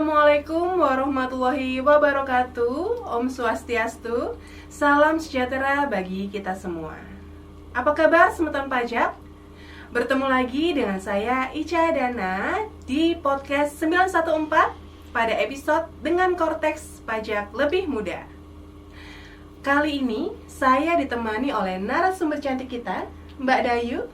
Assalamualaikum warahmatullahi wabarakatuh. Om Swastiastu. Salam sejahtera bagi kita semua. Apa kabar semeton pajak? Bertemu lagi dengan saya Ica Dana di podcast 914 pada episode dengan Korteks Pajak Lebih Mudah. Kali ini saya ditemani oleh narasumber cantik kita, Mbak Dayu,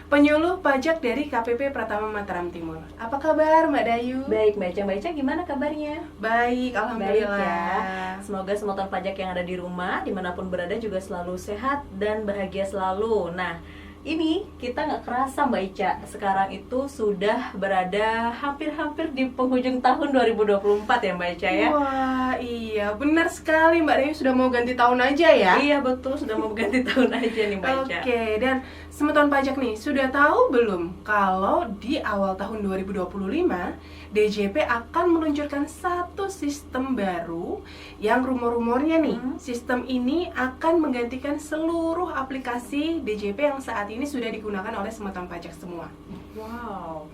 penyuluh pajak dari KPP Pratama Mataram Timur. Apa kabar Mbak Dayu? Baik, Mbak Ica gimana kabarnya? Baik, alhamdulillah. Baik ya. Semoga semoton pajak yang ada di rumah, dimanapun berada juga selalu sehat dan bahagia selalu. Nah, ini kita nggak kerasa Mbak Ica, sekarang itu sudah berada hampir-hampir di penghujung tahun 2024 ya Mbak Ica ya. Wah, iya benar sekali Mbak Dayu, sudah mau ganti tahun aja ya. Iya betul, sudah mau ganti tahun aja nih Mbak Ica. Oke, dan semeton pajak nih, sudah tahu belum kalau di awal tahun 2025 DJP akan meluncurkan satu sistem baru yang rumor-rumornya nih, sistem ini akan menggantikan seluruh aplikasi DJP yang saat ini sudah digunakan oleh semeton pajak semua. Wow.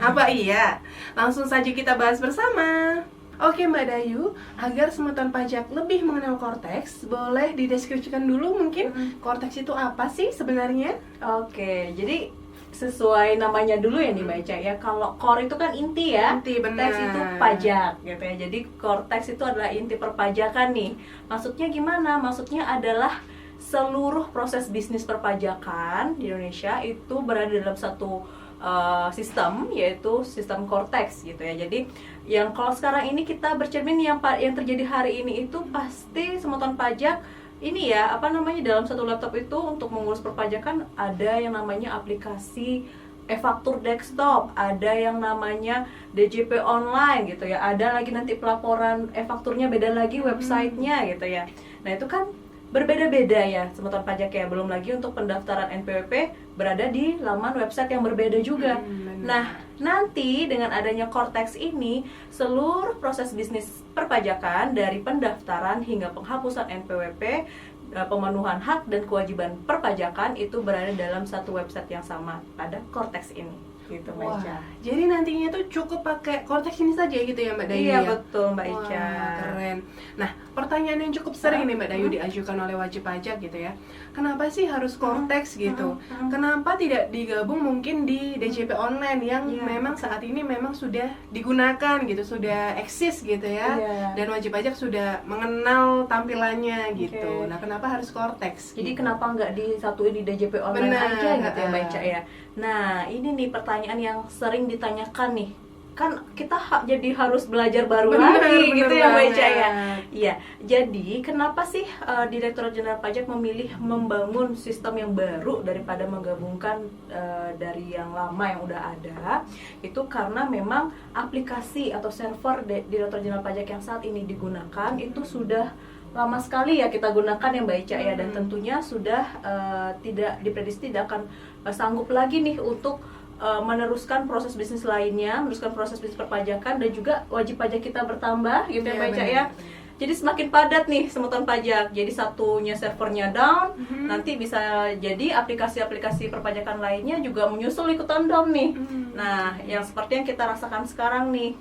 Apa iya? Langsung saja kita bahas bersama. Oke Mbak Dayu, agar semeton pajak lebih mengenal Korteks, boleh dideskripsikan dulu mungkin Korteks itu apa sih sebenarnya? Oke, jadi sesuai namanya dulu ya nih Mbak Ica ya. Kalau core itu kan inti ya. Inti, benar. Teks itu pajak gitu ya. Jadi Korteks itu adalah inti perpajakan nih. Maksudnya gimana? Maksudnya adalah seluruh proses bisnis perpajakan di Indonesia itu berada dalam satu sistem, yaitu sistem Korteks gitu ya. Jadi yang kalau sekarang ini kita bercermin yang terjadi hari ini itu pasti semeton pajak ini ya, dalam satu laptop itu untuk mengurus perpajakan ada yang namanya aplikasi e-faktur desktop, ada yang namanya DJP online gitu ya, ada lagi nanti pelaporan e-fakturnya beda lagi websitenya gitu ya. Nah itu kan berbeda-beda ya semeton pajak ya, belum lagi untuk pendaftaran NPWP berada di laman website yang berbeda juga. Nah nanti dengan adanya Korteks ini, seluruh proses bisnis perpajakan dari pendaftaran hingga penghapusan NPWP, pemenuhan hak dan kewajiban perpajakan itu berada dalam satu website yang sama pada Korteks ini. Gitu Mbak Ica. Jadi nantinya tuh cukup pakai Korteks ini saja gitu ya Mbak Dayu? Iya ya? betul Mbak Ica. Wah, keren. Nah pertanyaan yang cukup sering nih Mbak Dayu diajukan oleh wajib pajak gitu ya. Kenapa sih harus Korteks gitu? Kenapa tidak digabung mungkin di DJP online yang memang saat ini memang sudah digunakan gitu, sudah eksis gitu ya, dan wajib pajak sudah mengenal tampilannya gitu. Nah kenapa harus Korteks? Jadi gitu? kenapa nggak disatuin di DJP online aja gitu ya Mbak Ica ya? Nah ini nih pertanyaan yang sering ditanyakan nih, kan kita jadi harus belajar baru lagi gitu ya Mbak Ica ya. Iya, jadi kenapa sih Direktorat Jenderal Pajak memilih membangun sistem yang baru daripada menggabungkan dari yang lama yang udah ada? Itu karena memang aplikasi atau server Direktorat Jenderal Pajak yang saat ini digunakan itu sudah lama sekali ya kita gunakan ya Mbak Ica ya, dan tentunya sudah tidak diprediksi tidak akan sanggup lagi nih untuk meneruskan proses bisnis lainnya, meneruskan proses bisnis perpajakan, dan juga wajib pajak kita bertambah gitu ya Mbak Ica ya. Jadi semakin padat nih semeton pajak. Jadi satunya servernya down, nanti bisa jadi aplikasi-aplikasi perpajakan lainnya juga menyusul ikutan down nih. Nah, yang seperti yang kita rasakan sekarang nih,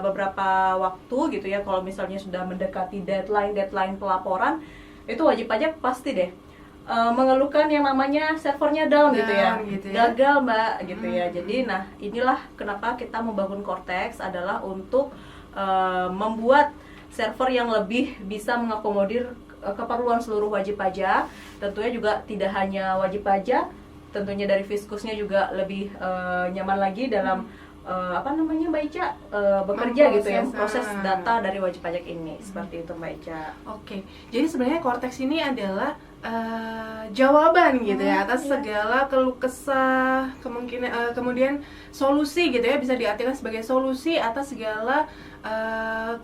beberapa waktu gitu ya, kalau misalnya sudah mendekati deadline pelaporan, itu wajib pajak pasti deh mengeluhkan yang namanya servernya down gitu ya, gagal Mbak gitu ya. Jadi nah inilah kenapa kita membangun Korteks adalah untuk membuat server yang lebih bisa mengakomodir keperluan seluruh wajib pajak. Tentunya juga tidak hanya wajib pajak, tentunya dari Fiskusnya juga lebih nyaman lagi dalam Mbak Ica bekerja gitu ya, proses data dari wajib pajak ini. Seperti itu Mbak Ica. Oke, jadi sebenarnya Korteks ini adalah jawaban gitu ya atas segala keluh kesah, kemudian solusi gitu ya, bisa diartikan sebagai solusi atas segala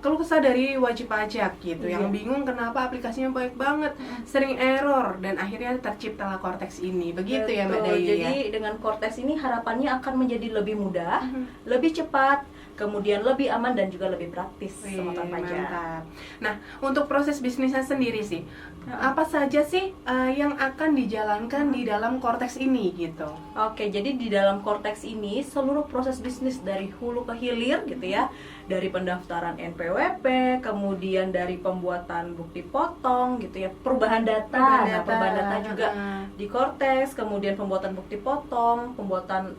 keluh kesah dari wajib pajak gitu, yang bingung kenapa aplikasinya baik banget, sering error, dan akhirnya terciptalah Korteks ini. Begitu ya Mbak Dayu. Jadi dengan Korteks ini harapannya akan menjadi lebih mudah, lebih cepat, kemudian lebih aman dan juga lebih praktis semeton pajak. Mantap. Nah, untuk proses bisnisnya sendiri sih, apa saja sih yang akan dijalankan di dalam Korteks ini gitu? Oke, jadi di dalam Korteks ini seluruh proses bisnis dari hulu ke hilir gitu ya, dari pendaftaran NPWP, kemudian dari pembuatan bukti potong gitu ya, perubahan data. Nah, perubahan data juga di Cortex, kemudian pembuatan bukti potong, pembuatan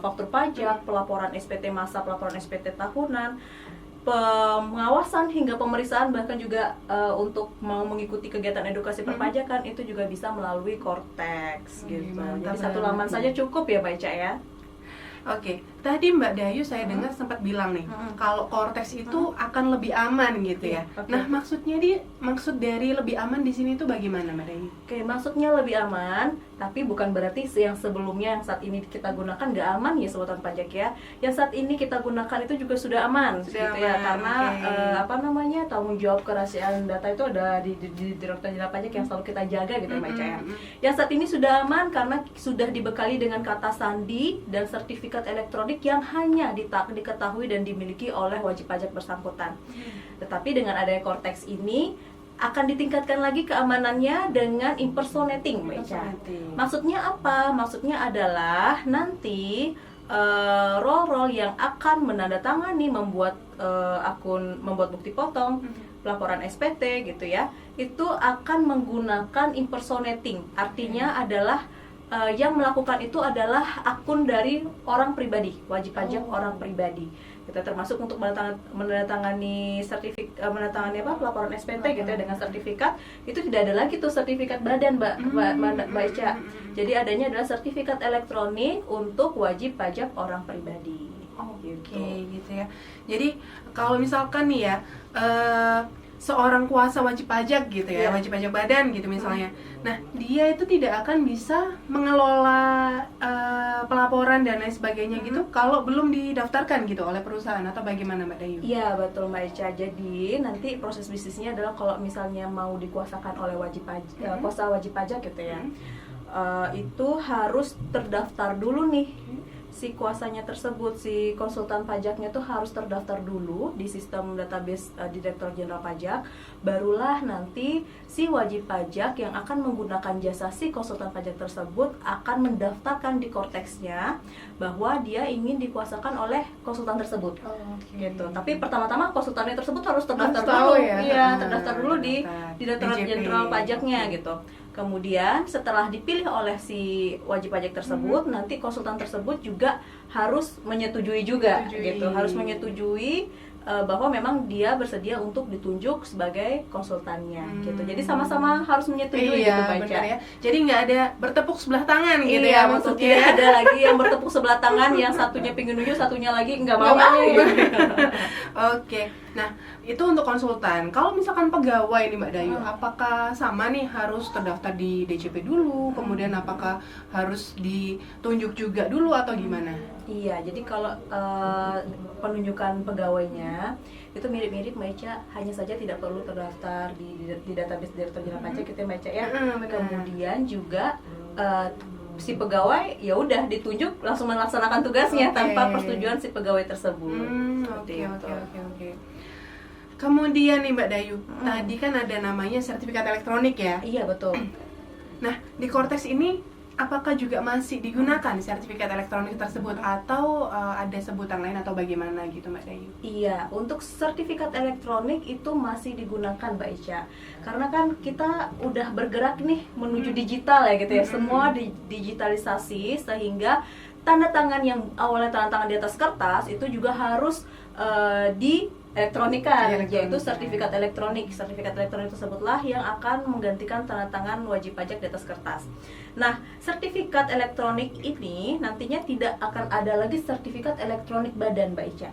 faktur pajak, pelaporan SPT masa, pelaporan SPT tahunan, pengawasan hingga pemeriksaan, bahkan juga untuk mau mengikuti kegiatan edukasi perpajakan itu juga bisa melalui Cortex gitu. Jadi satu laman saja cukup ya Mbak Ica ya. Oke, tadi Mbak Dayu saya dengar sempat bilang nih, kalau Cortex itu akan lebih aman gitu ya. Nah, maksud dari lebih aman di sini itu bagaimana Mbak Dayu? Oke, maksudnya lebih aman, tapi bukan berarti yang sebelumnya yang saat ini kita gunakan nggak aman ya Sobat Pajak ya. Yang saat ini kita gunakan itu juga sudah aman, gitu ya, karena tanggung jawab kerahasiaan data itu ada di Direktorat Jenderal Pajak yang selalu kita jaga gitu Mbak Ica ya. Yang saat ini sudah aman karena sudah dibekali dengan kata sandi dan sertifikat elektronik yang hanya diketahui dan dimiliki oleh wajib pajak bersangkutan. Tetapi dengan adanya Cortex ini akan ditingkatkan lagi keamanannya dengan impersonating, Mbak Ica. Maksudnya apa? Maksudnya adalah nanti role-role yang akan menandatangani membuat membuat bukti potong, pelaporan SPT gitu ya, itu akan menggunakan impersonating. Artinya adalah yang melakukan itu adalah akun dari orang pribadi, wajib pajak orang pribadi. Kita termasuk untuk menandatangani pelaporan SPT gitu ya, dengan sertifikat itu tidak ada lagi tuh sertifikat badan Mbak Ica. Jadi adanya adalah sertifikat elektronik untuk wajib pajak orang pribadi. Gitu ya. Jadi kalau misalkan nih ya seorang kuasa wajib pajak gitu ya, wajib pajak badan gitu misalnya. Nah, dia itu tidak akan bisa mengelola pelaporan dan lain sebagainya gitu kalau belum didaftarkan gitu oleh perusahaan, atau bagaimana Mbak Dayu? Iya, betul Mbak Ica. Jadi nanti proses bisnisnya adalah kalau misalnya mau dikuasakan oleh kuasa wajib pajak gitu ya, itu harus terdaftar dulu nih. Si kuasanya tersebut, si konsultan pajaknya tuh harus terdaftar dulu di sistem database di Direktorat Jenderal Pajak. Barulah nanti si wajib pajak yang akan menggunakan jasa si konsultan pajak tersebut akan mendaftarkan di Cortex-nya bahwa dia ingin dikuasakan oleh konsultan tersebut. Gitu. Tapi pertama-tama konsultannya tersebut harus terdaftar dulu. Iya, terdaftar dulu di Direktorat Jenderal Pajaknya gitu. Kemudian setelah dipilih oleh si wajib pajak tersebut, nanti konsultan tersebut juga harus menyetujui juga gitu, harus menyetujui bahwa memang dia bersedia untuk ditunjuk sebagai konsultannya gitu. Jadi sama-sama harus menyetujui gitu Pak Ica. Ya. Jadi nggak ada bertepuk sebelah tangan gitu ya maksudnya. Tidak ada lagi yang bertepuk sebelah tangan, yang satunya pingin nunjuk, satunya lagi nggak mau. Gitu. Oke. Nah, itu untuk konsultan. Kalau misalkan pegawai nih Mbak Dayu, apakah sama nih harus terdaftar di DJP dulu, kemudian apakah harus ditunjuk juga dulu atau gimana? Iya, jadi kalau penunjukan pegawainya itu mirip-mirip Mbak Ica, hanya saja tidak perlu terdaftar di database Direktorat Jenderal Pajak gitu ya Mbak Ica ya. Kemudian juga si pegawai ya udah ditunjuk langsung melaksanakan tugasnya tanpa persetujuan si pegawai tersebut. Oke. Kemudian nih Mbak Dayu, tadi kan ada namanya sertifikat elektronik ya? Iya, betul. Nah, di Cortex ini apakah juga masih digunakan sertifikat elektronik tersebut atau ada sebutan lain atau bagaimana gitu Mbak Dayu? Iya, untuk sertifikat elektronik itu masih digunakan Mbak Ica. Karena kan kita udah bergerak nih menuju digital ya gitu ya. Semua digitalisasi sehingga tanda tangan yang awalnya tanda tangan di atas kertas itu juga harus dielektronikan, yaitu sertifikat elektronik. Sertifikat elektronik tersebutlah yang akan menggantikan tanda tangan wajib pajak di atas kertas. Nah, sertifikat elektronik ini nantinya tidak akan ada lagi sertifikat elektronik badan Mbak Ica.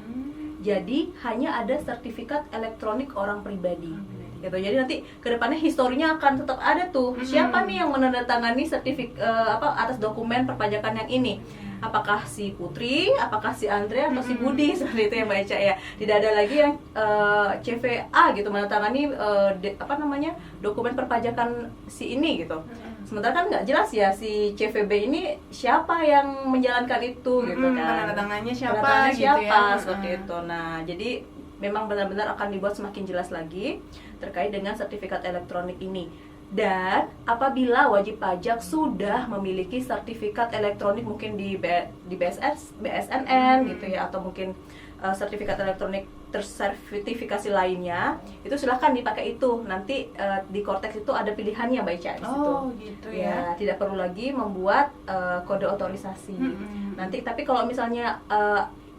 Jadi hanya ada sertifikat elektronik orang pribadi. Gitu. Jadi nanti kedepannya historinya akan tetap ada tuh. Siapa nih yang menandatangani atas dokumen perpajakan yang ini? Apakah si Putri, apakah si Andre, atau si Budi, seperti itu ya Mbak Ica ya. Tidak ada lagi yang CVA gitu menandatangani dokumen perpajakan si ini gitu. Sementara kan nggak jelas ya si CVB ini siapa yang menjalankan itu gitu kan. Penandatangannya siapa gitu ya. Seperti itu. Nah, jadi memang benar-benar akan dibuat semakin jelas lagi terkait dengan sertifikat elektronik ini. Dan apabila wajib pajak sudah memiliki sertifikat elektronik mungkin di BSNN gitu ya, atau mungkin sertifikat elektronik tersertifikasi lainnya, itu silahkan dipakai itu. Nanti di Cortex itu ada pilihannya Mbak Ica di situ. Oh, gitu ya. Tidak perlu lagi membuat kode otorisasi. Nanti tapi kalau misalnya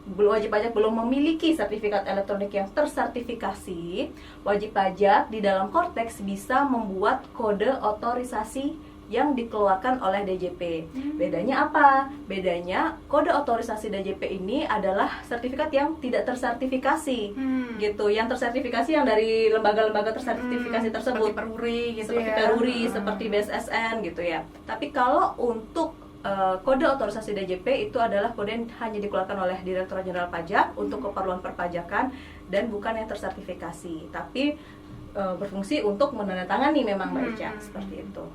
wajib pajak belum memiliki sertifikat elektronik yang tersertifikasi, wajib pajak di dalam Cortex bisa membuat kode otorisasi yang dikeluarkan oleh DJP. Bedanya apa? Bedanya kode otorisasi DJP ini adalah sertifikat yang tidak tersertifikasi, gitu. Yang tersertifikasi yang dari lembaga-lembaga tersertifikasi tersebut, seperti Peruri gitu seperti ya. Peruri, seperti BSSN gitu ya. Tapi kalau untuk kode otorisasi DJP itu adalah kode yang hanya dikeluarkan oleh Direktorat Jenderal Pajak untuk keperluan perpajakan dan bukan yang tersertifikasi, tapi berfungsi untuk menandatangani memang Mbak Ica, seperti itu.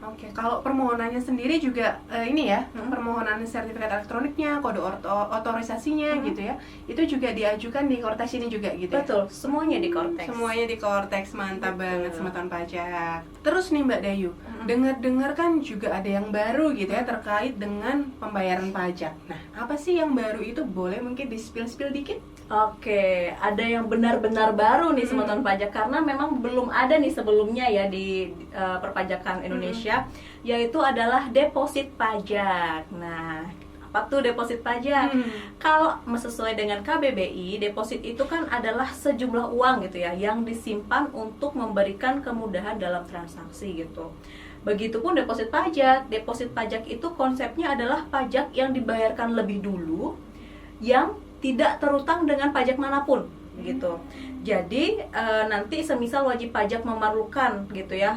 Oke, kalau permohonannya sendiri juga ini ya, permohonan sertifikat elektroniknya, kode otorisasinya gitu ya, itu juga diajukan di Cortex ini juga gitu ya? Betul, semuanya di Cortex. Semuanya di Cortex, mantap banget Semeton Pajak. Terus nih Mbak Dayu, dengar-dengar kan juga ada yang baru gitu ya terkait dengan pembayaran pajak. Nah, apa sih yang baru itu? Boleh mungkin di-spill dikit? Oke, ada yang benar-benar baru nih Semeton Pajak, karena memang belum ada nih sebelumnya ya di perpajakan Indonesia, yaitu adalah deposit pajak. Nah, apa tuh deposit pajak? Kalau sesuai dengan KBBI, deposit itu kan adalah sejumlah uang gitu ya, yang disimpan untuk memberikan kemudahan dalam transaksi gitu. Begitupun deposit pajak. Deposit pajak itu konsepnya adalah pajak yang dibayarkan lebih dulu, yang tidak terutang dengan pajak manapun gitu. Jadi nanti semisal wajib pajak memerlukan gitu ya,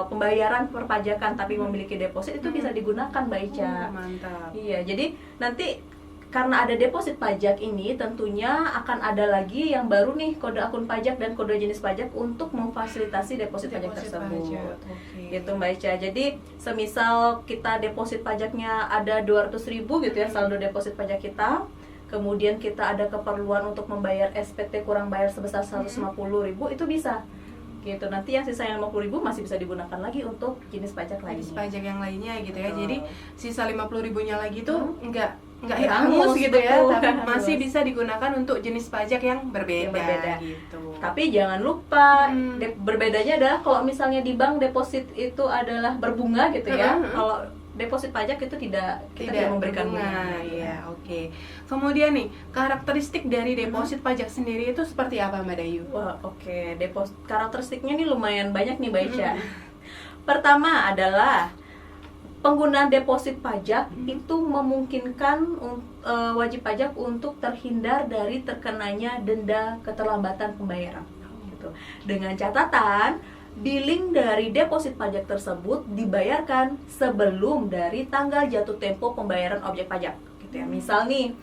pembayaran perpajakan tapi memiliki deposit, itu bisa digunakan Mbak Ica. Mantap. Iya, jadi nanti karena ada deposit pajak ini, tentunya akan ada lagi yang baru nih, kode akun pajak dan kode jenis pajak untuk memfasilitasi deposit pajak tersebut. Gitu Mbak Ica. Jadi semisal kita deposit pajaknya ada 200.000 gitu ya, saldo deposit pajak kita, kemudian kita ada keperluan untuk membayar SPT kurang bayar sebesar 150.000, itu bisa gitu. Nanti yang sisa yang 50.000 masih bisa digunakan lagi untuk jenis pajak lainnya. Jenis pajak yang lainnya gitu ya. Jadi sisa 50.000-nya lagi tuh enggak Hangus, hangus gitu ya, betul. tapi masih bisa digunakan untuk jenis pajak yang berbeda, gitu. Tapi jangan lupa berbedanya adalah kalau misalnya di bank deposit itu adalah berbunga gitu ya. Kalau deposit pajak itu kita tidak memberikan bunga. Iya, oke. Kemudian nih, karakteristik dari deposit pajak sendiri itu seperti apa Mbak Dayu? Wah, oke. Karakteristiknya nih lumayan banyak nih Mbak Ica. Pertama adalah penggunaan deposit pajak itu memungkinkan wajib pajak untuk terhindar dari terkenanya denda keterlambatan pembayaran. Gitu. Dengan catatan, billing dari deposit pajak tersebut dibayarkan sebelum dari tanggal jatuh tempo pembayaran objek pajak. Gitu ya. Misal nih,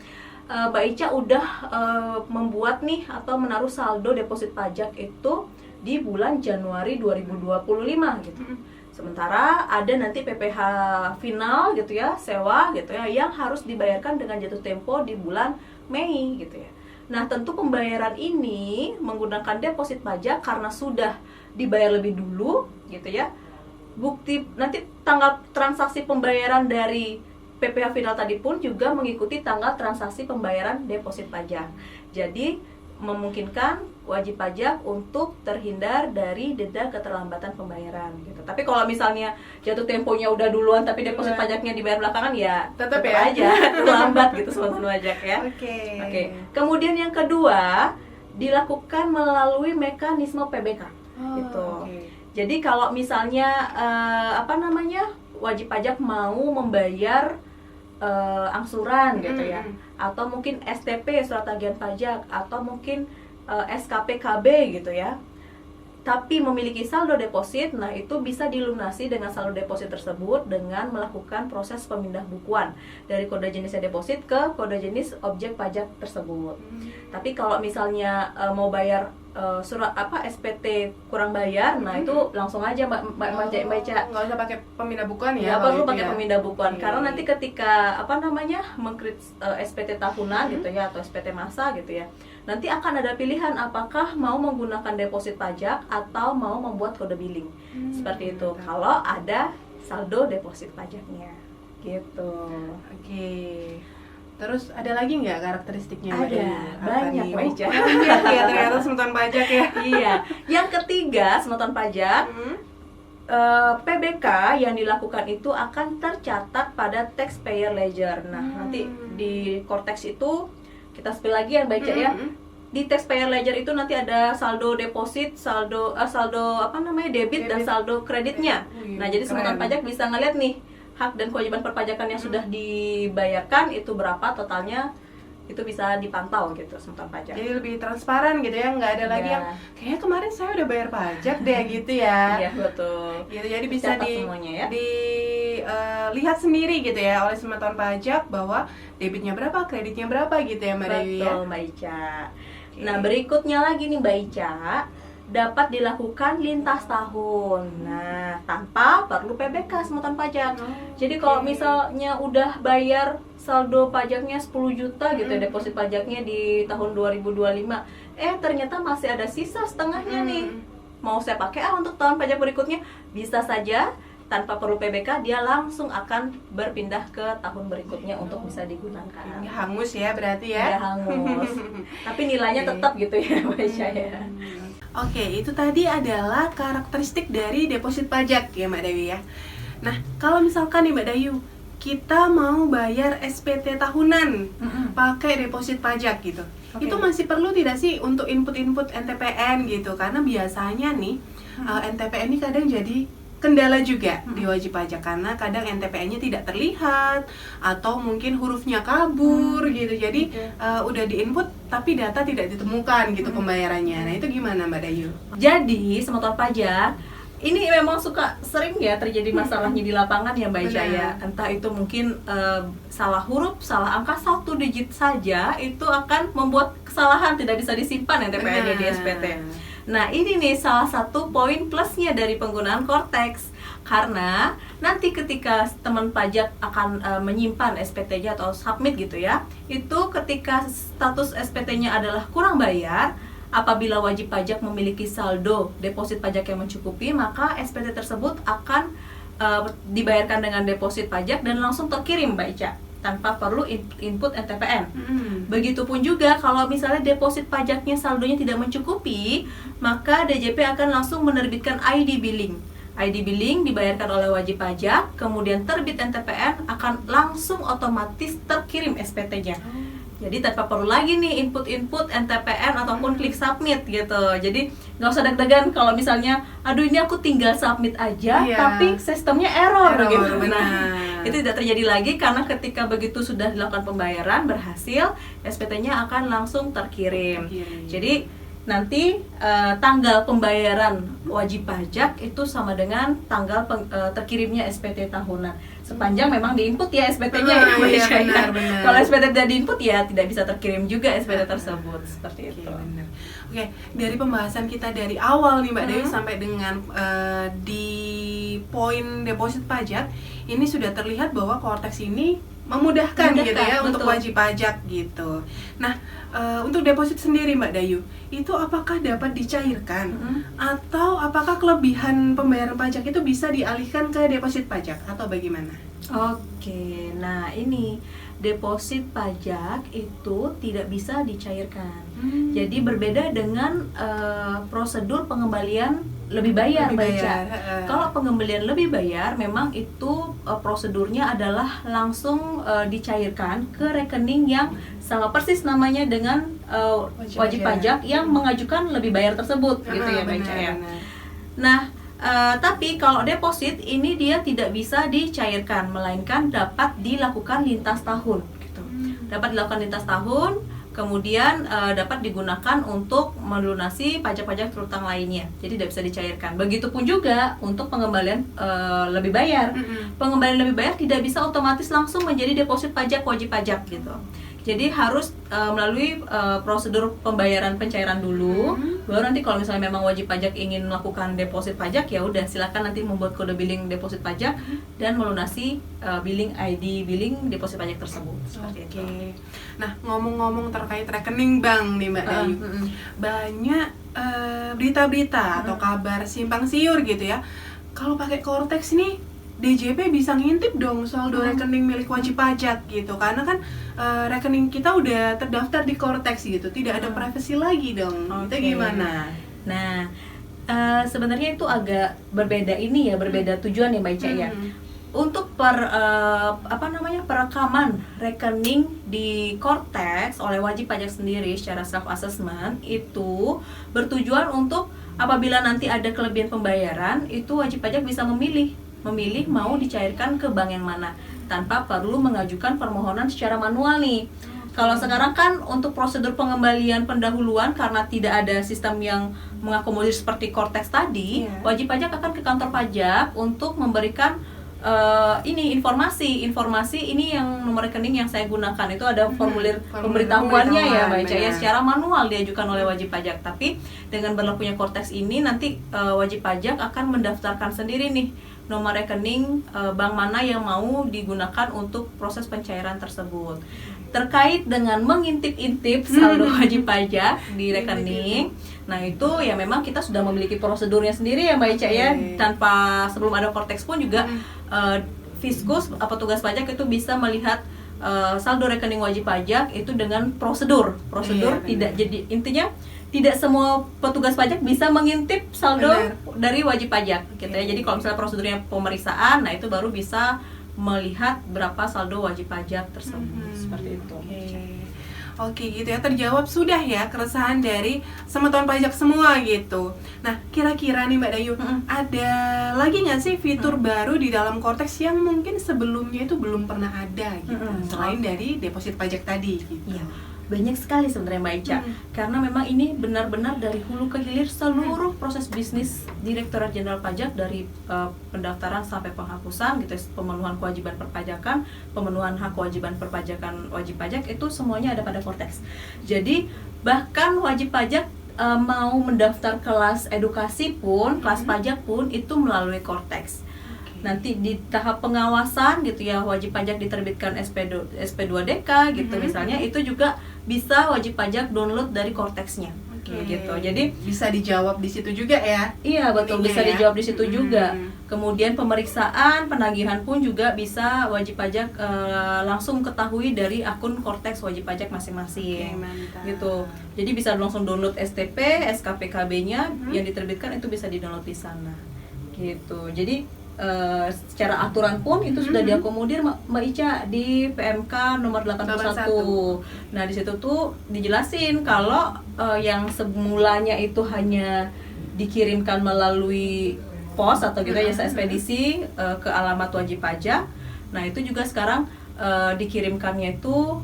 Mbak Ica udah membuat nih atau menaruh saldo deposit pajak itu di bulan Januari 2025 gitu. Sementara ada nanti PPh final gitu ya, sewa gitu ya, yang harus dibayarkan dengan jatuh tempo di bulan Mei gitu ya. Nah, tentu pembayaran ini menggunakan deposit pajak karena sudah dibayar lebih dulu gitu ya. Bukti nanti tanggal transaksi pembayaran dari PPh final tadi pun juga mengikuti tanggal transaksi pembayaran deposit pajak. Jadi memungkinkan wajib pajak untuk terhindar dari denda keterlambatan pembayaran gitu. Tapi kalau misalnya jatuh temponya udah duluan tapi deposit pajaknya dibayar belakangan, ya tetap ya aja terlambat gitu Semeton Pajak ya. Oke. Kemudian yang kedua, dilakukan melalui mekanisme PBK gitu. Jadi kalau misalnya wajib pajak mau membayar angsuran gitu ya, atau mungkin STP surat tagihan pajak, atau mungkin SKPKB gitu ya, tapi memiliki saldo deposit, nah itu bisa dilunasi dengan saldo deposit tersebut dengan melakukan proses pemindah bukuan dari kode jenisnya deposit ke kode jenis objek pajak tersebut. Tapi kalau misalnya mau bayar surat SPT kurang bayar, nah itu langsung aja Mbak Ica. Nggak usah pakai pemindah bukuan ya? Nggak perlu pakai pemindah bukuan, karena nanti ketika mengkrit SPT tahunan gitu ya, atau SPT masa gitu ya, nanti akan ada pilihan apakah mau menggunakan deposit pajak atau mau membuat kode billing. Seperti itu. Kalau ada saldo deposit pajaknya. Gitu. Oke. Terus ada lagi nggak karakteristiknya Mbak Ada, Dayu? Apa banyak, nih? Mbak Ica. Banyak ya ternyata semutan pajak ya. Iya. Yang ketiga, semutan pajak, PBK yang dilakukan itu akan tercatat pada taxpayer ledger. Nah, nanti di Cortex itu kita spill lagi ya baca ya. Di taxpayer ledger itu nanti ada saldo deposit, saldo debit dan saldo kreditnya. Nah, jadi semutan pajak bisa ngeliat nih hak dan kewajiban perpajakan yang sudah dibayarkan itu berapa totalnya, itu bisa dipantau gitu semutan pajak. Jadi lebih transparan gitu ya, nggak ada lagi Iya. yang kayaknya kemarin saya udah bayar pajak deh gitu ya. Iya, betul. Gitu, jadi bisa Catat semuanya ya. lihat sendiri gitu ya oleh semutan pajak bahwa debitnya berapa, kreditnya berapa gitu ya Mbak Dayu ya. Betul, Mbak Ica. Nah, berikutnya lagi nih Mbak Ica, dapat dilakukan lintas tahun. Nah, tanpa perlu PBK semutan pajak. Jadi kalau misalnya udah bayar saldo pajaknya 10 juta gitu ya, deposit pajaknya di tahun 2025, ternyata masih ada sisa setengahnya nih. Mau saya pakai untuk tahun pajak berikutnya, bisa saja tanpa perlu PBK, dia langsung akan berpindah ke tahun berikutnya untuk bisa digunakan. Ini hangus ya berarti ya. Udah hangus. Tapi nilainya tetap gitu ya Mbak Ica ya. Oke, itu tadi adalah karakteristik dari deposit pajak ya Mbak Dayu ya. Nah, kalau misalkan nih Mbak Dayu, kita mau bayar SPT tahunan pakai deposit pajak gitu. Oke. Itu masih perlu tidak sih untuk input-input NTPN gitu? Karena biasanya nih NTPN ini kadang jadi kendala juga di wajib pajak karena kadang NTPN-nya tidak terlihat atau mungkin hurufnya kabur gitu. Jadi udah diinput tapi data tidak ditemukan gitu pembayarannya. Nah, itu gimana Mbak Dayu? Jadi semutan pajak ini memang suka sering ya terjadi masalahnya di lapangan ya Mbak Ica ya. Entah itu mungkin salah huruf, salah angka 1 digit saja itu akan membuat kesalahan, tidak bisa disimpan NTPN-nya di SPT. Nah, ini nih salah satu poin plusnya dari penggunaan Cortex. Karena nanti ketika teman pajak akan menyimpan SPT-nya atau submit gitu ya, itu ketika status SPT-nya adalah kurang bayar, apabila wajib pajak memiliki saldo deposit pajak yang mencukupi, maka SPT tersebut akan dibayarkan dengan deposit pajak dan langsung terkirim Mbak Ica, tanpa perlu input NTPN. Begitupun juga kalau misalnya deposit pajaknya saldonya tidak mencukupi, maka DJP akan langsung menerbitkan ID billing. ID billing dibayarkan oleh wajib pajak, kemudian terbit NTPN akan langsung otomatis terkirim SPT-nya. Jadi tanpa perlu lagi nih input-input NTPN ataupun klik submit gitu. Jadi nggak usah deg-degan kalau misalnya, aduh ini aku tinggal submit aja, tapi sistemnya error gitu. Nah, itu tidak terjadi lagi karena ketika begitu sudah dilakukan pembayaran berhasil, SPT-nya akan langsung terkirim. Jadi nanti tanggal pembayaran wajib pajak itu sama dengan tanggal terkirimnya SPT tahunan. Sepanjang memang diinput ya SPT-nya ya, benar. Kalau SPT tidak diinput ya tidak bisa terkirim juga SPT tersebut, seperti itu. Oke, dari pembahasan kita dari awal nih Mbak Dewi sampai dengan di poin deposit pajak, ini sudah terlihat bahwa Cortex ini memudahkan gitu ya untuk wajib pajak gitu. Nah, untuk deposit sendiri Mbak Dayu, itu apakah dapat dicairkan atau apakah kelebihan pembayaran pajak itu bisa dialihkan ke deposit pajak atau bagaimana? Oke, nah ini deposit pajak itu tidak bisa dicairkan. Jadi berbeda dengan prosedur pengembalian lebih bayar, Kalau pengembalian lebih bayar, memang itu prosedurnya adalah langsung dicairkan ke rekening yang sama persis namanya dengan wajib pajak yang mengajukan lebih bayar tersebut, gitu ya, Mbak Ica. Nah, tapi kalau deposit ini dia tidak bisa dicairkan, melainkan dapat dilakukan lintas tahun, gitu. Dapat dilakukan lintas tahun. Kemudian dapat digunakan untuk melunasi pajak-pajak terutang lainnya. Jadi tidak bisa dicairkan. Begitupun juga untuk pengembalian lebih bayar. Pengembalian lebih bayar tidak bisa otomatis langsung menjadi deposit pajak wajib pajak gitu. Jadi harus melalui prosedur pembayaran pencairan dulu. Baru nanti kalau misalnya memang wajib pajak ingin melakukan deposit pajak, ya udah silakan nanti membuat kode billing deposit pajak dan melunasi billing ID billing deposit pajak tersebut. Seperti itu. Nah, ngomong-ngomong terkait rekening bank nih Mbak Dayu, banyak berita-berita atau kabar simpang siur gitu ya. Kalau pakai Cortex ini DJP bisa ngintip dong saldo rekening milik wajib pajak gitu, karena kan rekening kita udah terdaftar di Kortex gitu, tidak ada privasi lagi dong. Itu gimana? Nah, sebenarnya itu agak berbeda ini ya, berbeda tujuan ya Mbak Ica ya. Untuk perekaman rekening di Kortex oleh wajib pajak sendiri secara self assessment itu bertujuan untuk apabila nanti ada kelebihan pembayaran, itu wajib pajak bisa memilih mau dicairkan ke bank yang mana tanpa perlu mengajukan permohonan secara manual nih. Kalau sekarang kan untuk prosedur pengembalian pendahuluan karena tidak ada sistem yang mengakomodir seperti Kortex tadi, wajib pajak akan ke kantor pajak untuk memberikan informasi ini yang nomor rekening yang saya gunakan, itu ada formulir pemberitahuannya ya Mbak Ica ya, secara manual diajukan oleh wajib pajak. Tapi dengan berlakunya Kortex ini nanti wajib pajak akan mendaftarkan sendiri nih nomor rekening bank mana yang mau digunakan untuk proses pencairan tersebut. Terkait dengan mengintip-intip saldo wajib pajak di rekening, nah itu ya memang kita sudah memiliki prosedurnya sendiri ya Mbak Ica ya, tanpa sebelum ada Kortex pun juga Fiskus petugas pajak itu bisa melihat saldo rekening wajib pajak itu dengan prosedur tidak jadi, intinya tidak semua petugas pajak bisa mengintip saldo dari wajib pajak gitu ya. Jadi kalau misalnya prosedurnya pemeriksaan, nah itu baru bisa melihat berapa saldo wajib pajak tersebut. Seperti itu. Oke gitu ya, terjawab sudah ya keresahan dari teman-teman pajak semua gitu. Nah kira-kira nih Mbak Dayu, ada lagi nggak sih fitur baru di dalam Kortex yang mungkin sebelumnya itu belum pernah ada gitu, selain dari deposit pajak tadi gitu? Iya, banyak sekali sebenarnya Mbak Ica, karena memang ini benar-benar dari hulu ke hilir seluruh proses bisnis Direktorat Jenderal Pajak, dari pendaftaran sampai penghapusan gitu, pemenuhan kewajiban perpajakan, pemenuhan hak kewajiban perpajakan wajib pajak, itu semuanya ada pada Kortex. Jadi bahkan wajib pajak mau mendaftar kelas edukasi pun, kelas pajak pun itu melalui Kortex. Nanti di tahap pengawasan gitu ya, wajib pajak diterbitkan SP2DK gitu misalnya, itu juga bisa wajib pajak download dari Kortexnya. Gitu. Jadi bisa dijawab di situ juga ya. Iya, betul, bisa dijawab di situ juga. Kemudian pemeriksaan, penagihan pun juga bisa wajib pajak langsung ketahui dari akun Kortex wajib pajak masing-masing. Gitu. Jadi bisa langsung download STP, SKPKB-nya yang diterbitkan itu bisa di-download di sana. Gitu. Jadi secara aturan pun itu sudah diakomodir Mbak Ica di PMK nomor 81. Nah di situ tuh dijelasin kalau yang semulanya itu hanya dikirimkan melalui pos atau gitu jasa ekspedisi ke alamat wajib pajak. Nah itu juga sekarang dikirimkannya itu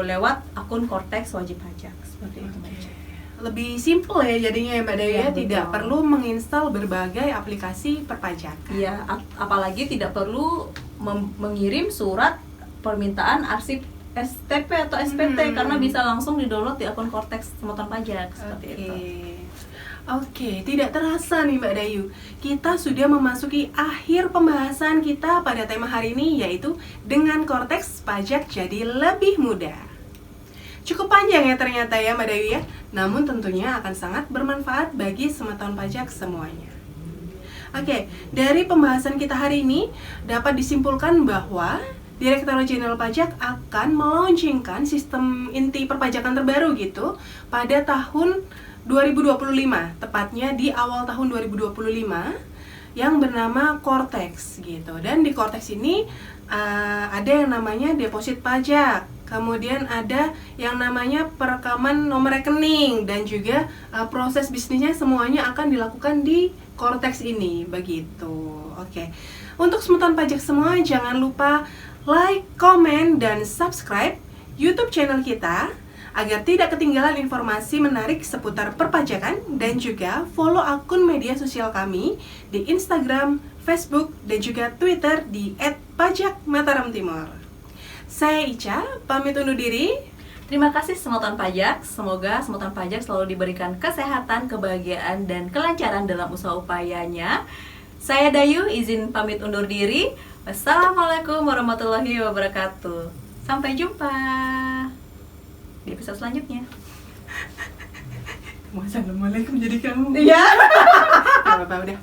lewat akun Kortex wajib pajak, seperti itu Mbak Ica. Lebih simple ya jadinya ya Mbak Dayu ya, tidak perlu menginstal berbagai aplikasi perpajakan. Iya, apalagi tidak perlu mengirim surat permintaan arsip STP atau SPT karena bisa langsung di-download di akun Kortex Semutan Pajak, seperti itu. Oke, tidak terasa nih Mbak Dayu, kita sudah memasuki akhir pembahasan kita pada tema hari ini, yaitu dengan Kortex pajak jadi lebih mudah. Cukup panjang ya ternyata ya Mbak Dayu ya, namun tentunya akan sangat bermanfaat bagi teman-teman pajak semuanya. Oke, dari pembahasan kita hari ini dapat disimpulkan bahwa Direktorat Jenderal Pajak akan melaunchingkan sistem inti perpajakan terbaru gitu pada tahun 2025, tepatnya di awal tahun 2025, yang bernama Kortex gitu. Dan di Kortex ini ada yang namanya deposit pajak, kemudian ada yang namanya perekaman nomor rekening, dan juga proses bisnisnya semuanya akan dilakukan di Kortex ini begitu. Oke. Untuk semutan pajak semua, jangan lupa like, komen, dan subscribe YouTube channel kita agar tidak ketinggalan informasi menarik seputar perpajakan, dan juga follow akun media sosial kami di Instagram, Facebook, dan juga Twitter di @pajakmataramtimor. Saya Ica, pamit undur diri. Terima kasih Semutan Pajak. Semoga Semutan Pajak selalu diberikan kesehatan, kebahagiaan, dan kelancaran dalam usaha upayanya. Saya Dayu, izin pamit undur diri. Wassalamualaikum warahmatullahi wabarakatuh. Sampai jumpa di episode selanjutnya. Wassalamualaikum jadi kamu. Iya. Gak apa-apa udah.